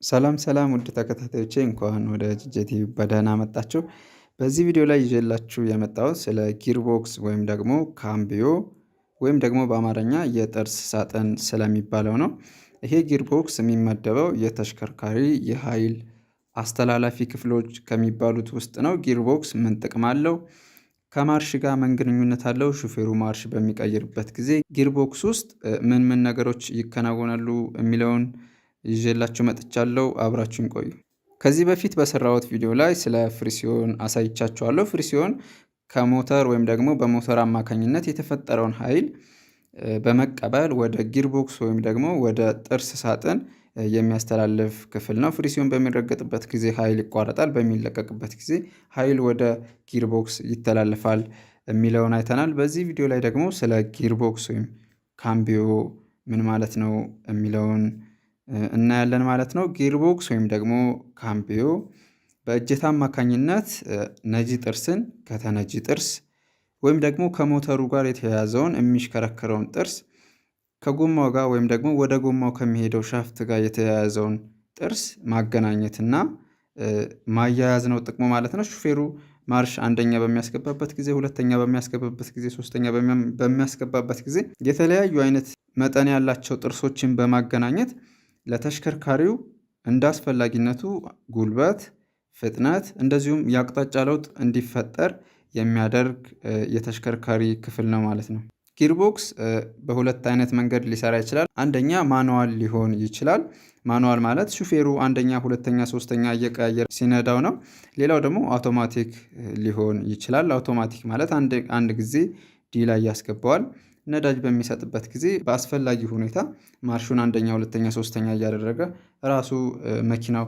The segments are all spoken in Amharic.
ሰላም ሰላም ውድ ተከታታዮቼ እንኳን ወደ ጂጄ ቲቪ በደህና መጣችሁ። በዚህ ቪዲዮ ላይ ይዤላችሁ የመጣሁት ስለ ጊርቦክስ ወይም ደግሞ ካምቢዮ ወይም ደግሞ በአማርኛ የጥርስ ሳጥን ስለሚባለው ነው። ይሄ ጊርቦክስ የሚመደበው የተሽከርካሪ የኃይል አስተላላፊ ክፍሎች ከሚባሉት ውስጥ ነው። ጊርቦክስ ምን ጥቅም አለው? ከማርሽ ጋር ምን ግንኙነት አለው? ሹፌሩ ማርሽ በሚቀይርበት ጊዜ ጊርቦክስ ውስጥ ምን ነገሮች ይከናወናሉ የሚለውን ይዤላችሁ መጥቻለሁ። አብራችሁን ቆዩ። ከዚህ በፊት በሰራሁት ቪዲዮ ላይ ስለ ፍሪሲዮን አሳይቻችኋለሁ። ፍሪሲዮን ከሞተር ወይም ደግሞ በሞተር አማካኝነት የተፈጠረውን ኃይል በመቀበል ወደ ጊርቦክስ ወይም ደግሞ ወደ ጥርስ ሳጥን የሚያስተላልፍ ክፍል ነው። ፍሪሲዮን በሚረገጥበት ጊዜ ኃይል ይቋረጣል፣ በሚለቀቅበት ጊዜ ኃይል ወደ ጊርቦክስ ይተላለፋል የሚለውን አይተናል። በዚህ ቪዲዮ ላይ ደግሞ ስለ ጊርቦክስ ወይም ካምቢዮ ምን ማለት ነው የሚለውን እናያለን ማለት ነው። ጊርቦክስ ወይም ደግሞ ካምቢዮ በእጀታ አማካኝነት ነጂ ጥርስን ከተነጂ ጥርስ ወይም ደግሞ ከሞተሩ ጋር የተያያዘውን የሚሽከረከረውን ጥርስ ከጎማው ጋር ወይም ደግሞ ወደ ጎማው ከሚሄደው ሻፍት ጋር የተያያዘውን ጥርስ ማገናኘትና ማያያዝ ነው ጥቅሙ ማለት ነው። ሹፌሩ ማርሽ አንደኛ በሚያስገባበት ጊዜ፣ ሁለተኛ በሚያስገባበት ጊዜ፣ ሶስተኛ በሚያስገባበት ጊዜ የተለያዩ አይነት መጠን ያላቸው ጥርሶችን በማገናኘት ለተሽከርካሪው እንደ አስፈላጊነቱ ጉልበት፣ ፍጥነት እንደዚሁም የአቅጣጫ ለውጥ እንዲፈጠር የሚያደርግ የተሽከርካሪ ክፍል ነው ማለት ነው። ጊርቦክስ በሁለት አይነት መንገድ ሊሰራ ይችላል። አንደኛ ማኑዋል ሊሆን ይችላል። ማኑዋል ማለት ሹፌሩ አንደኛ፣ ሁለተኛ፣ ሶስተኛ እየቀያየር ሲነዳው ነው። ሌላው ደግሞ አውቶማቲክ ሊሆን ይችላል። አውቶማቲክ ማለት አንድ ጊዜ ዲ ላይ ያስገባዋል። ነዳጅ በሚሰጥበት ጊዜ በአስፈላጊ ሁኔታ ማርሹን አንደኛ፣ ሁለተኛ፣ ሶስተኛ እያደረገ ራሱ መኪናው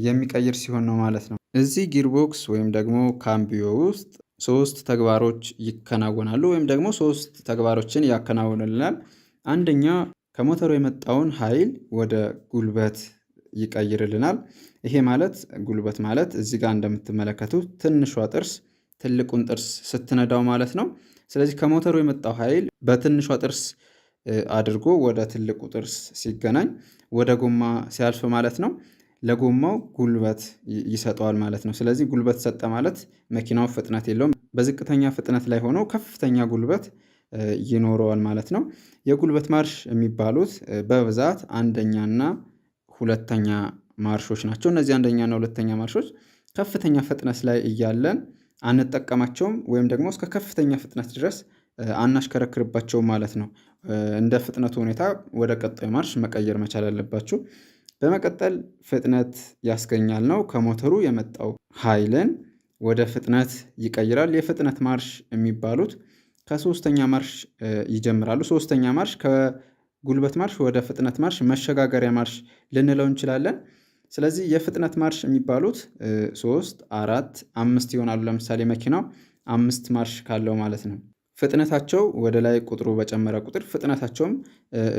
የሚቀይር ሲሆን ነው ማለት ነው። እዚህ ጊርቦክስ ወይም ደግሞ ካምቢዮ ውስጥ ሶስት ተግባሮች ይከናወናሉ ወይም ደግሞ ሶስት ተግባሮችን ያከናውንልናል። አንደኛ ከሞተሩ የመጣውን ኃይል ወደ ጉልበት ይቀይርልናል። ይሄ ማለት ጉልበት ማለት እዚህ ጋር እንደምትመለከቱት ትንሿ ጥርስ ትልቁን ጥርስ ስትነዳው ማለት ነው። ስለዚህ ከሞተሩ የመጣው ኃይል በትንሿ ጥርስ አድርጎ ወደ ትልቁ ጥርስ ሲገናኝ ወደ ጎማ ሲያልፍ ማለት ነው ለጎማው ጉልበት ይሰጠዋል ማለት ነው። ስለዚህ ጉልበት ሰጠ ማለት መኪናው ፍጥነት የለውም። በዝቅተኛ ፍጥነት ላይ ሆኖ ከፍተኛ ጉልበት ይኖረዋል ማለት ነው። የጉልበት ማርሽ የሚባሉት በብዛት አንደኛና ሁለተኛ ማርሾች ናቸው። እነዚህ አንደኛና ሁለተኛ ማርሾች ከፍተኛ ፍጥነት ላይ እያለን አንጠቀማቸውም ወይም ደግሞ እስከ ከፍተኛ ፍጥነት ድረስ አናሽከረክርባቸውም ማለት ነው። እንደ ፍጥነቱ ሁኔታ ወደ ቀጣዩ ማርሽ መቀየር መቻል አለባችሁ። በመቀጠል ፍጥነት ያስገኛል ነው። ከሞተሩ የመጣው ኃይልን ወደ ፍጥነት ይቀይራል። የፍጥነት ማርሽ የሚባሉት ከሶስተኛ ማርሽ ይጀምራሉ። ሶስተኛ ማርሽ ከጉልበት ማርሽ ወደ ፍጥነት ማርሽ መሸጋገሪያ ማርሽ ልንለው እንችላለን። ስለዚህ የፍጥነት ማርሽ የሚባሉት 3፣ 4፣ 5 ይሆናሉ። ለምሳሌ መኪናው 5 ማርሽ ካለው ማለት ነው። ፍጥነታቸው ወደ ላይ ቁጥሩ በጨመረ ቁጥር ፍጥነታቸውም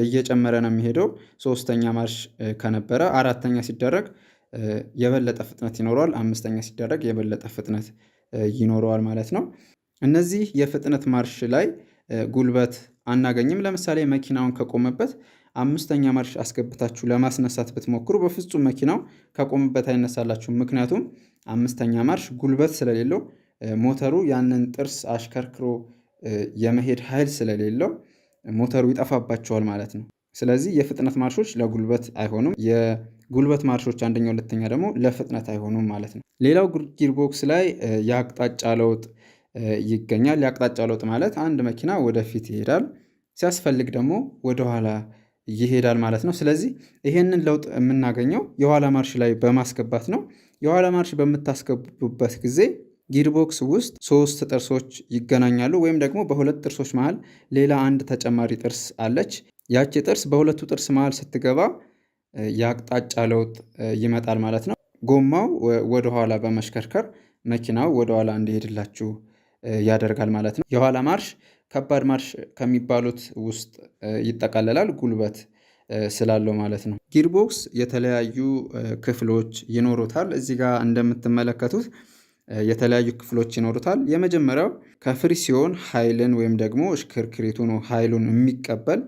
እየጨመረ ነው የሚሄደው። ሶስተኛ ማርሽ ከነበረ አራተኛ ሲደረግ የበለጠ ፍጥነት ይኖረዋል። አምስተኛ ሲደረግ የበለጠ ፍጥነት ይኖረዋል ማለት ነው። እነዚህ የፍጥነት ማርሽ ላይ ጉልበት አናገኝም። ለምሳሌ መኪናውን ከቆመበት አምስተኛ ማርሽ አስገብታችሁ ለማስነሳት ብትሞክሩ በፍጹም መኪናው ከቆመበት አይነሳላችሁም። ምክንያቱም አምስተኛ ማርሽ ጉልበት ስለሌለው ሞተሩ ያንን ጥርስ አሽከርክሮ የመሄድ ኃይል ስለሌለው ሞተሩ ይጠፋባቸዋል ማለት ነው። ስለዚህ የፍጥነት ማርሾች ለጉልበት አይሆኑም። የጉልበት ማርሾች አንደኛ፣ ሁለተኛ ደግሞ ለፍጥነት አይሆኑም ማለት ነው። ሌላው ጊርቦክስ ላይ የአቅጣጫ ለውጥ ይገኛል። የአቅጣጫ ለውጥ ማለት አንድ መኪና ወደፊት ይሄዳል፣ ሲያስፈልግ ደግሞ ወደኋላ ይሄዳል ማለት ነው። ስለዚህ ይሄንን ለውጥ የምናገኘው የኋላ ማርሽ ላይ በማስገባት ነው። የኋላ ማርሽ በምታስገቡበት ጊዜ ጊርቦክስ ውስጥ 3 ጥርሶች ይገናኛሉ፣ ወይም ደግሞ በሁለት ጥርሶች መሃል ሌላ አንድ ተጨማሪ ጥርስ አለች። ያቺ ጥርስ በሁለቱ ጥርስ መሃል ስትገባ የአቅጣጫ ለውጥ ይመጣል ማለት ነው። ጎማው ወደኋላ በመሽከርከር መኪናው ወደኋላ እንዲሄድላችሁ ያደርጋል ማለት ነው። የኋላ ማርሽ ከባድ ማርሽ ከሚባሉት ውስጥ ይጠቃለላል፣ ጉልበት ስላለው ማለት ነው። ጊርቦክስ የተለያዩ ክፍሎች ይኖሩታል። እዚህ ጋር እንደምትመለከቱት የተለያዩ ክፍሎች ይኖሩታል። የመጀመሪያው ከፍሪሲዮን ኃይልን ወይም ደግሞ እሽክርክሪቱን ኃይሉን የሚቀበል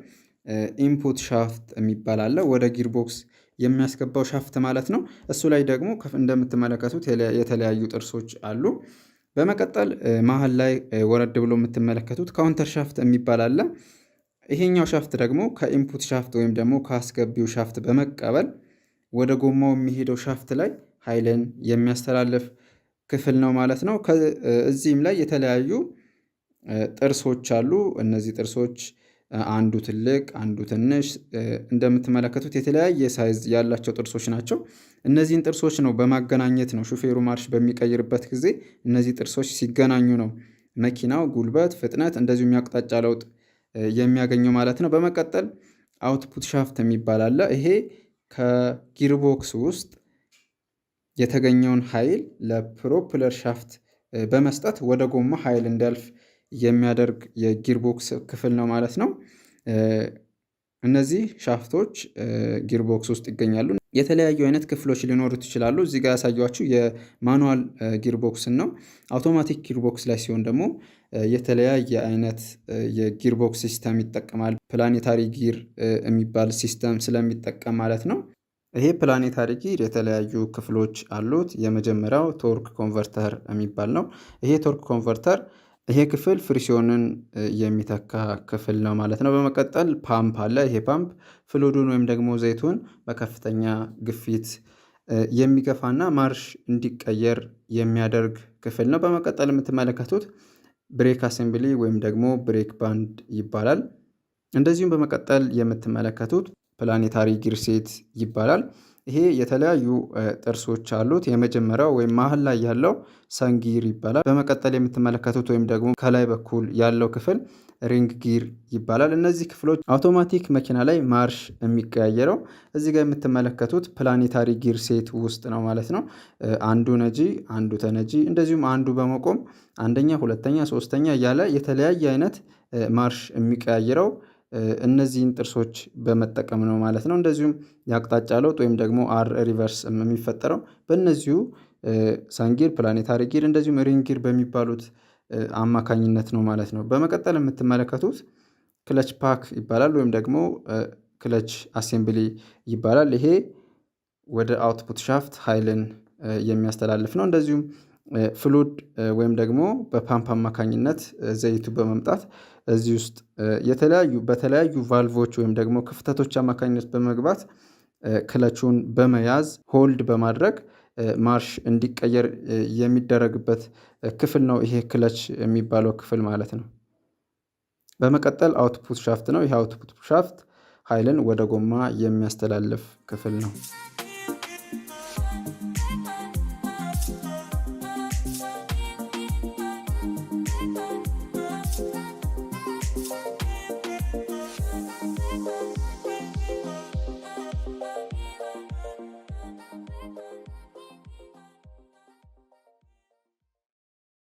ኢንፑት ሻፍት የሚባል አለ። ወደ ጊርቦክስ የሚያስገባው ሻፍት ማለት ነው። እሱ ላይ ደግሞ እንደምትመለከቱት የተለያዩ ጥርሶች አሉ። በመቀጠል መሀል ላይ ወረድ ብሎ የምትመለከቱት ካውንተር ሻፍት የሚባል አለ። ይሄኛው ሻፍት ደግሞ ከኢንፑት ሻፍት ወይም ደግሞ ከአስገቢው ሻፍት በመቀበል ወደ ጎማው የሚሄደው ሻፍት ላይ ኃይልን የሚያስተላልፍ ክፍል ነው ማለት ነው። እዚህም ላይ የተለያዩ ጥርሶች አሉ። እነዚህ ጥርሶች አንዱ ትልቅ አንዱ ትንሽ እንደምትመለከቱት የተለያየ ሳይዝ ያላቸው ጥርሶች ናቸው። እነዚህን ጥርሶች ነው በማገናኘት ነው ሹፌሩ ማርሽ በሚቀይርበት ጊዜ እነዚህ ጥርሶች ሲገናኙ ነው መኪናው ጉልበት፣ ፍጥነት እንደዚሁም የአቅጣጫ ለውጥ የሚያገኘው ማለት ነው። በመቀጠል አውትፑት ሻፍት የሚባል አለ። ይሄ ከጊርቦክስ ውስጥ የተገኘውን ኃይል ለፕሮፕለር ሻፍት በመስጠት ወደ ጎማ ኃይል እንዲያልፍ የሚያደርግ የጊርቦክስ ክፍል ነው ማለት ነው። እነዚህ ሻፍቶች ጊርቦክስ ውስጥ ይገኛሉ። የተለያዩ አይነት ክፍሎች ሊኖሩት ይችላሉ። እዚህ ጋር ያሳያችሁ የማኑዋል ጊርቦክስን ነው። አውቶማቲክ ጊርቦክስ ላይ ሲሆን ደግሞ የተለያየ አይነት የጊርቦክስ ሲስተም ይጠቀማል። ፕላኔታሪ ጊር የሚባል ሲስተም ስለሚጠቀም ማለት ነው። ይሄ ፕላኔታሪ ጊር የተለያዩ ክፍሎች አሉት። የመጀመሪያው ቶርክ ኮንቨርተር የሚባል ነው። ይሄ ቶርክ ኮንቨርተር ይሄ ክፍል ፍሪሲዮንን የሚተካ ክፍል ነው ማለት ነው። በመቀጠል ፓምፕ አለ። ይሄ ፓምፕ ፍሉዱን ወይም ደግሞ ዘይቱን በከፍተኛ ግፊት የሚገፋና ማርሽ እንዲቀየር የሚያደርግ ክፍል ነው። በመቀጠል የምትመለከቱት ብሬክ አሴምብሊ ወይም ደግሞ ብሬክ ባንድ ይባላል። እንደዚሁም በመቀጠል የምትመለከቱት ፕላኔታሪ ጊር ሴት ይባላል። ይሄ የተለያዩ ጥርሶች አሉት። የመጀመሪያው ወይም መሀል ላይ ያለው ሰንጊር ይባላል። በመቀጠል የምትመለከቱት ወይም ደግሞ ከላይ በኩል ያለው ክፍል ሪንግ ጊር ይባላል። እነዚህ ክፍሎች አውቶማቲክ መኪና ላይ ማርሽ የሚቀያየረው እዚህ ጋር የምትመለከቱት ፕላኔታሪ ጊር ሴት ውስጥ ነው ማለት ነው። አንዱ ነጂ፣ አንዱ ተነጂ፣ እንደዚሁም አንዱ በመቆም አንደኛ፣ ሁለተኛ፣ ሶስተኛ እያለ የተለያየ አይነት ማርሽ የሚቀያየረው እነዚህን ጥርሶች በመጠቀም ነው ማለት ነው። እንደዚሁም የአቅጣጫ ለውጥ ወይም ደግሞ አር ሪቨርስ የሚፈጠረው በእነዚሁ ሰንጊር፣ ፕላኔታሪ ጊር እንደዚሁም ሪንግ ጊር በሚባሉት አማካኝነት ነው ማለት ነው። በመቀጠል የምትመለከቱት ክለች ፓክ ይባላል ወይም ደግሞ ክለች አሴምብሊ ይባላል። ይሄ ወደ አውትፑት ሻፍት ኃይልን የሚያስተላልፍ ነው። እንደዚሁም ፍሉድ ወይም ደግሞ በፓምፕ አማካኝነት ዘይቱ በመምጣት እዚህ ውስጥ በተለያዩ ቫልቮች ወይም ደግሞ ክፍተቶች አማካኝነት በመግባት ክለቹን በመያዝ ሆልድ በማድረግ ማርሽ እንዲቀየር የሚደረግበት ክፍል ነው ይሄ ክለች የሚባለው ክፍል ማለት ነው። በመቀጠል አውትፑት ሻፍት ነው። ይህ አውትፑት ሻፍት ኃይልን ወደ ጎማ የሚያስተላልፍ ክፍል ነው።